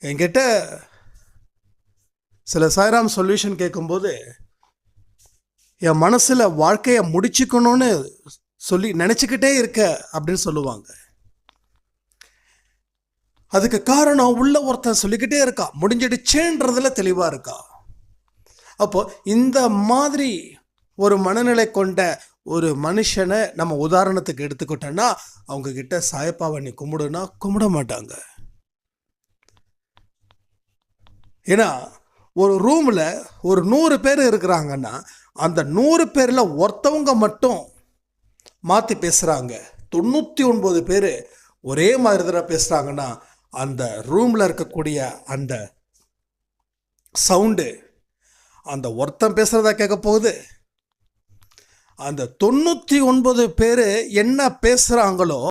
என்கிட்ட சில சாய்ராம் சொல்யூஷன் கேட்கும்போது என் மனசில் வாழ்க்கையை முடிச்சுக்கணும்னு சொல்லி நினச்சிக்கிட்டே இருக்க அப்படின்னு சொல்லுவாங்க. அதுக்கு காரணம் உள்ள ஒருத்தன் சொல்லிக்கிட்டே இருக்கா, முடிஞ்சிடுச்சேன்றதுல தெளிவாக இருக்கா. அப்போ இந்த மாதிரி ஒரு மனநிலை கொண்ட ஒரு மனுஷனை நம்ம உதாரணத்துக்கு எடுத்துக்கிட்டோன்னா அவங்க கிட்ட சாயப்பாவை நீ கும்பிடுனா கும்பிட மாட்டாங்க. ஏன்னா ஒரு ரூமில் ஒரு 100 பேர் இருக்கிறாங்கன்னா அந்த 100 பேரில் ஒருத்தவங்க மட்டும் மாற்றி பேசுகிறாங்க, 99 பேர் ஒரே மாதிரி தான் பேசுகிறாங்கன்னா அந்த ரூமில் இருக்கக்கூடிய அந்த சவுண்டு அந்த ஒருத்தன் பேசுகிறதா கேட்க போகுது? அந்த 99 பேர் என்ன பேசுகிறாங்களோ